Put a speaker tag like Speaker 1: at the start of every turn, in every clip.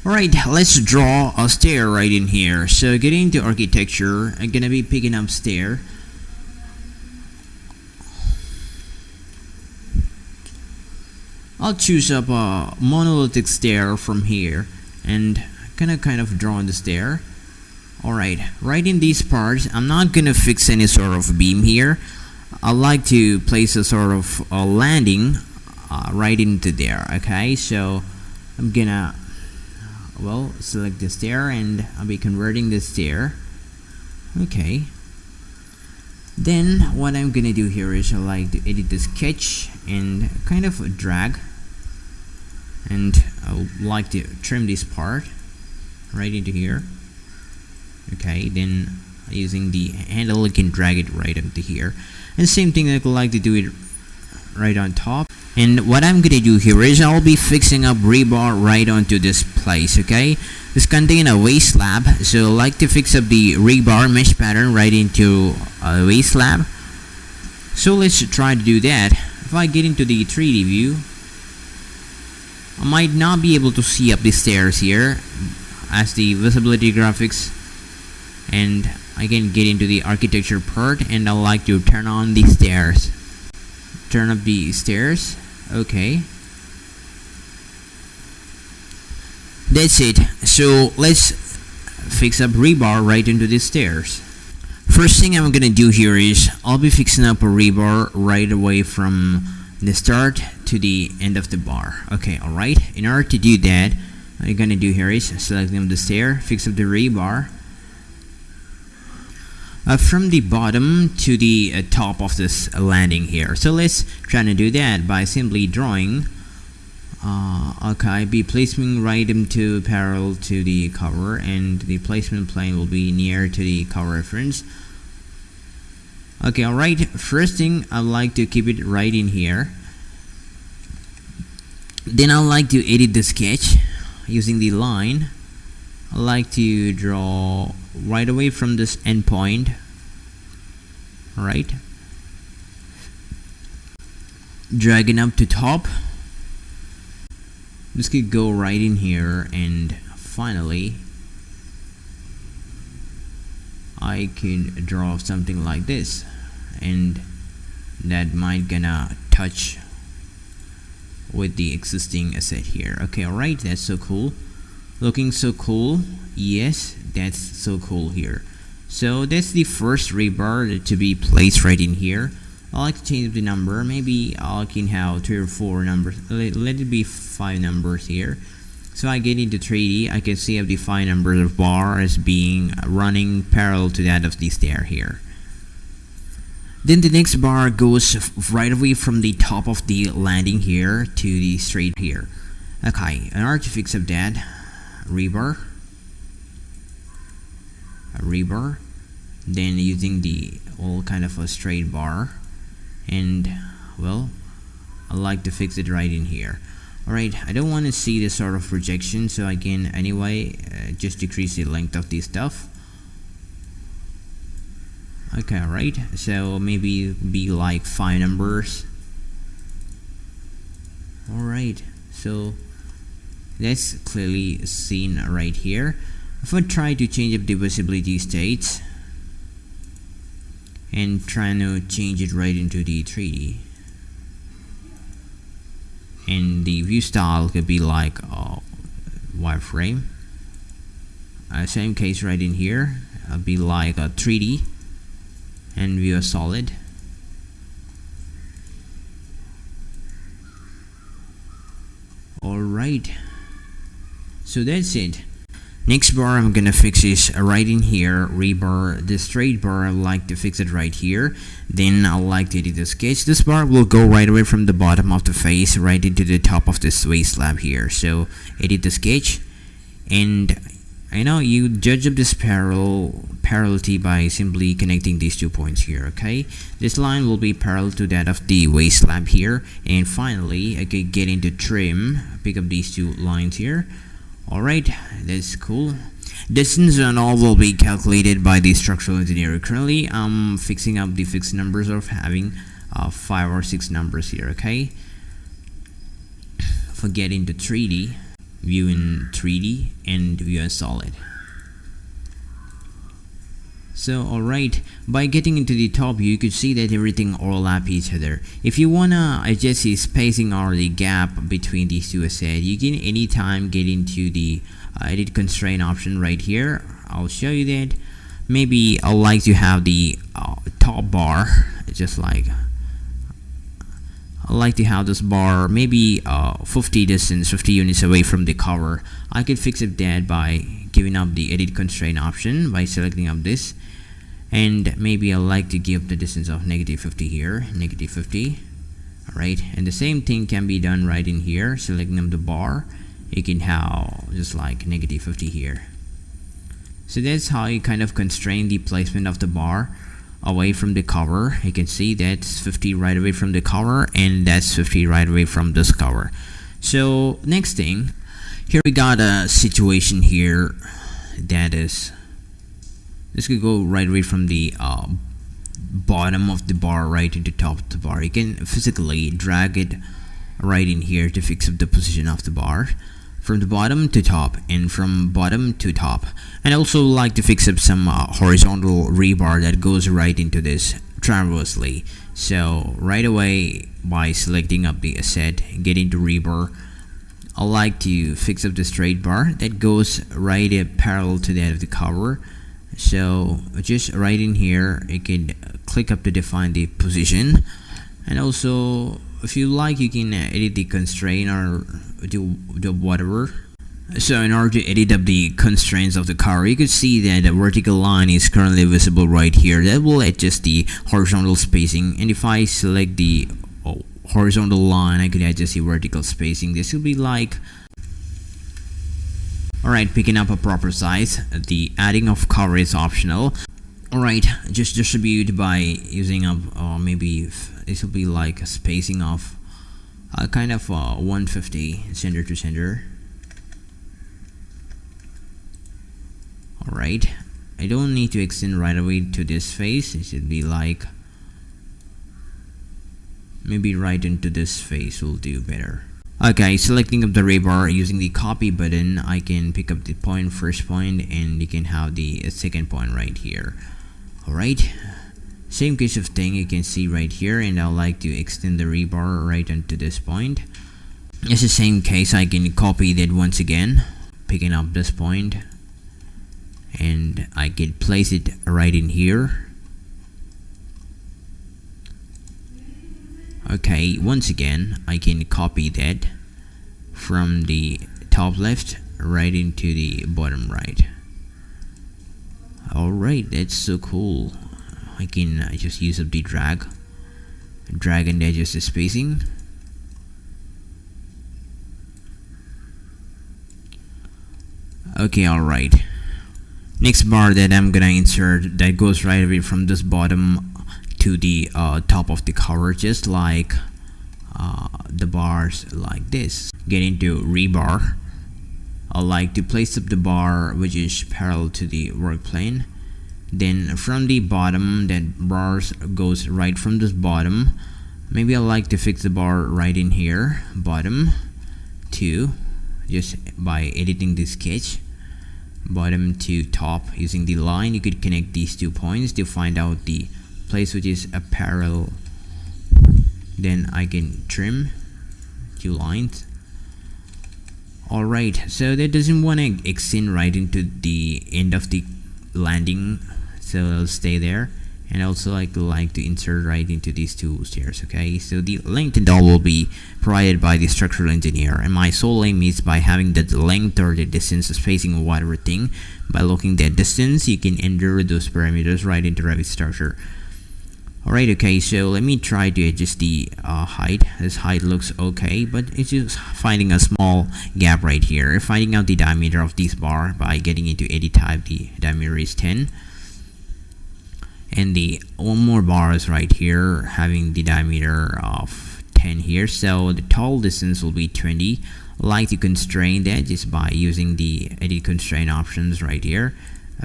Speaker 1: Alright, let's draw a stair right in here. So getting into architecture, I'm gonna be picking up stair. I'll choose up a monolithic stair from here and gonna kind of draw on the stair. Alright, right in these parts, I'm not gonna fix any sort of beam here. I like to place a sort of a landing right into there. Okay, so I'm gonna select the stair and I'll be converting the stair. Okay, then what I'm gonna do here is I like to edit the sketch and kind of drag, and I would like to trim this part right into here. Okay, then using the handle you can drag it right into here, and same thing, I would like to do it right on top. And what I'm gonna do here is I'll be fixing up rebar right onto this place. Okay, this contains a waste slab, so I like to fix up the rebar mesh pattern right into a waste slab. So let's try to do that. If I get into the 3D view, I might not be able to see up the stairs here as the visibility graphics, and I can get into the architecture part and I like to turn on the stairs. Turn up the stairs. Okay, that's it. So let's fix up rebar right into the stairs. First thing I'm gonna do here is I'll be fixing up a rebar right away from the start to the end of the bar. Okay, alright. In order to do that, what I'm gonna do here is selecting the stair, fix up the rebar from the bottom to the top of this landing here. So let's try to do that by simply drawing. Okay, be placing right into parallel to the cover, and the placement plane will be near to the cover reference. Okay, alright. First thing, I like to keep it right in here. Then I like to edit the sketch using the line. I like to draw right away from this endpoint. Alright, dragging up to top. This could go right in here, and finally I can draw something like this, and that might gonna touch with the existing asset here. Okay, alright, that's so cool, looking so cool. Yes, that's so cool here. So that's the first rebar to be placed right in here. I like to change the number. Maybe I can have 3 or 4 numbers. Let it be 5 numbers here. So I get into 3D, I can see the 5 numbers of bar as being running parallel to that of the stair here. Then the next bar goes right away from the top of the landing here to the straight here. Okay, in order to fix up that, rebar, then using the kind of a straight bar, and I like to fix it right in here. Alright, I don't want to see this sort of projection, so I can anyway just decrease the length of this stuff. Okay, alright, so maybe be like 5 numbers. Alright, so that's clearly seen right here. If I try to change up the visibility states and try to change it right into the 3D, and the view style could be like a wireframe. Same case right in here, be like a 3D and view a solid. Alright, so that's it. Next bar I'm gonna fix is right in here, rebar. The straight bar, I like to fix it right here. Then I like to edit the sketch. This bar will go right away from the bottom of the face right into the top of this waist slab here. So edit the sketch, and I know you judge up this parallelity by simply connecting these 2 points here. Okay, this line will be parallel to that of the waist slab here, and finally I could get into trim, pick up these 2 lines here. Alright, that's cool. Distance and all will be calculated by the structural engineer. Currently I'm fixing up the fixed numbers of having 5 or 6 numbers here. Okay, if I get into 3D, view in 3D and view as solid. So alright, by getting into the top view, you could see that everything overlap each other. If you wanna adjust the spacing or the gap between these two assets, you can anytime get into the edit constraint option right here. I'll show you that. Maybe I like to have the top bar, just like I like to have this bar maybe 50 units away from the cover. I could fix up that by giving up the edit constraint option by selecting up this, and maybe I like to give the distance of -50 here, -50. Alright, and the same thing can be done right in here. Selecting up the bar, you can have just like -50 here. So that's how you kind of constrain the placement of the bar away from the cover. You can see that's 50 right away from the cover, and that's 50 right away from this cover. So next thing, here we got a situation here that is, this could go right away from the bottom of the bar right into top of the bar. You can physically drag it right in here to fix up the position of the bar from the bottom to top and from bottom to top. And also like to fix up some horizontal rebar that goes right into this transversely. So right away, by selecting up the asset, get into rebar, I like to fix up the straight bar that goes right parallel to that of the cover. So just right in here, you can click up to define the position, and also if you like, you can edit the constraint or do whatever. So in order to edit up the constraints of the cover, you could see that the vertical line is currently visible right here. That will adjust the horizontal spacing, and if I select the horizontal line, I could adjust the vertical spacing. This will be like, alright, picking up a proper size. The adding of cover is optional. Alright, just distribute by using up maybe this will be like a spacing of kind of 150 center to center. Alright, I don't need to extend right away to this face. It should be like maybe right into this face will do better. Okay, selecting up the rebar using the copy button, I can pick up the point, first point, and you can have the second point right here. Alright, same case of thing you can see right here, and I like to extend the rebar right onto this point. It's the same case, I can copy that once again, picking up this point, and I can place it right in here. Okay, once again, I can copy that from the top left right into the bottom right. Alright, that's so cool. I can just use up the drag and adjust the spacing. Okay, alright. Next bar that I'm gonna insert, that goes right away from this bottom to the top of the cover, just like the bars like this. Get into rebar. I like to place up the bar which is parallel to the work plane. Then from the bottom, that bars goes right from this bottom. Maybe I like to fix the bar right in here, bottom to, just by editing the sketch, bottom to top using the line. You could connect these 2 points to find out the place which is a parallel. Then I can trim 2 lines. Alright, so that doesn't want to extend right into the end of the landing, so it'll stay there. And also I like to insert right into these 2 stairs. Okay, so the length and all will be provided by the structural engineer, and my sole aim is by having the length or the distance, the spacing or whatever thing. By looking at distance, you can enter those parameters right into Revit Structure. Alright, okay, so let me try to adjust the height. This height looks okay, but it's just finding a small gap right here. Finding out the diameter of this bar by getting into edit type, the diameter is 10. And the one more bar is right here, having the diameter of 10 here. So the total distance will be 20. I like to constrain that just by using the edit constraint options right here.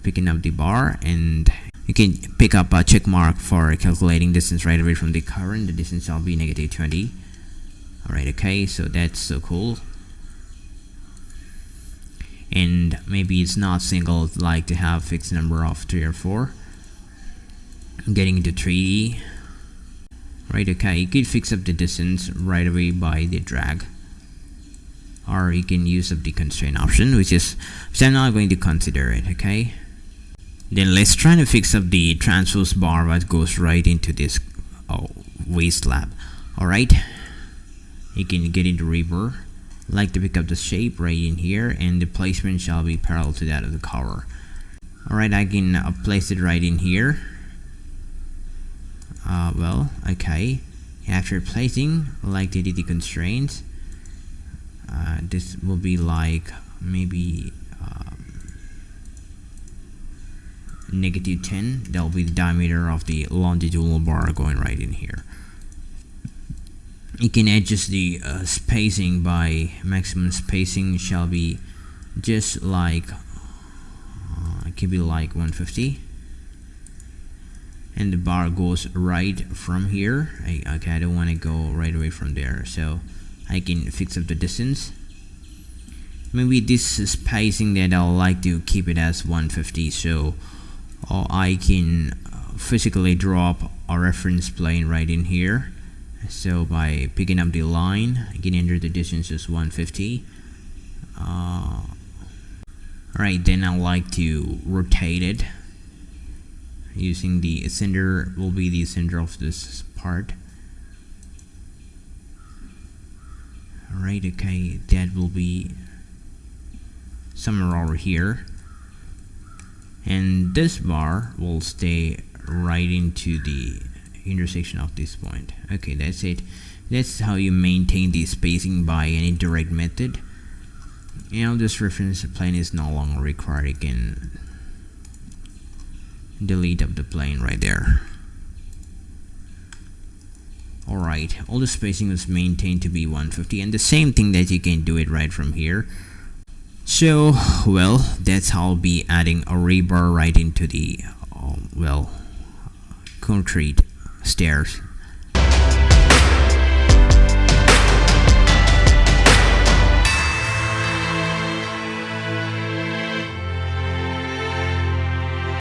Speaker 1: Picking up the bar, and you can pick up a check mark for calculating distance right away from the current. The distance will be -20. Alright, okay, so that's so cool. and maybe it's not single, it's like to have fixed number of 3 or 4. I'm getting into 3D. Right, okay, you could fix up the distance right away by the drag, or you can use up the constraint option, which I'm not going to consider it. Okay, then let's try to fix up the transpose bar that goes right into this waist slab. Alright, you can get into Rebar, like to pick up the shape right in here, and the placement shall be parallel to that of the cover. Alright, I can place it right in here. Well, okay, after placing, like to do the constraints, this will be like maybe -10. That will be the diameter of the longitudinal bar going right in here. You can adjust the spacing by maximum spacing shall be just like it can be like 150. And the bar goes right from here. Okay, I don't want to go right away from there, so I can fix up the distance. Maybe this spacing that I'll like to keep it as 150, so I can physically drop a reference plane right in here. So by picking up the line, I can enter the distance as 150. Alright, then I like to rotate it using the center, will be the center of this part. Alright, okay, that will be somewhere over here, and this bar will stay right into the intersection of this point. Okay, that's it. That's how you maintain the spacing by an indirect method. This reference plane is no longer required. You can delete up the plane right there. Alright, all the spacing is maintained to be 150, and the same thing that you can do it right from here. So, well, that's how I'll be adding a rebar right into the concrete stairs.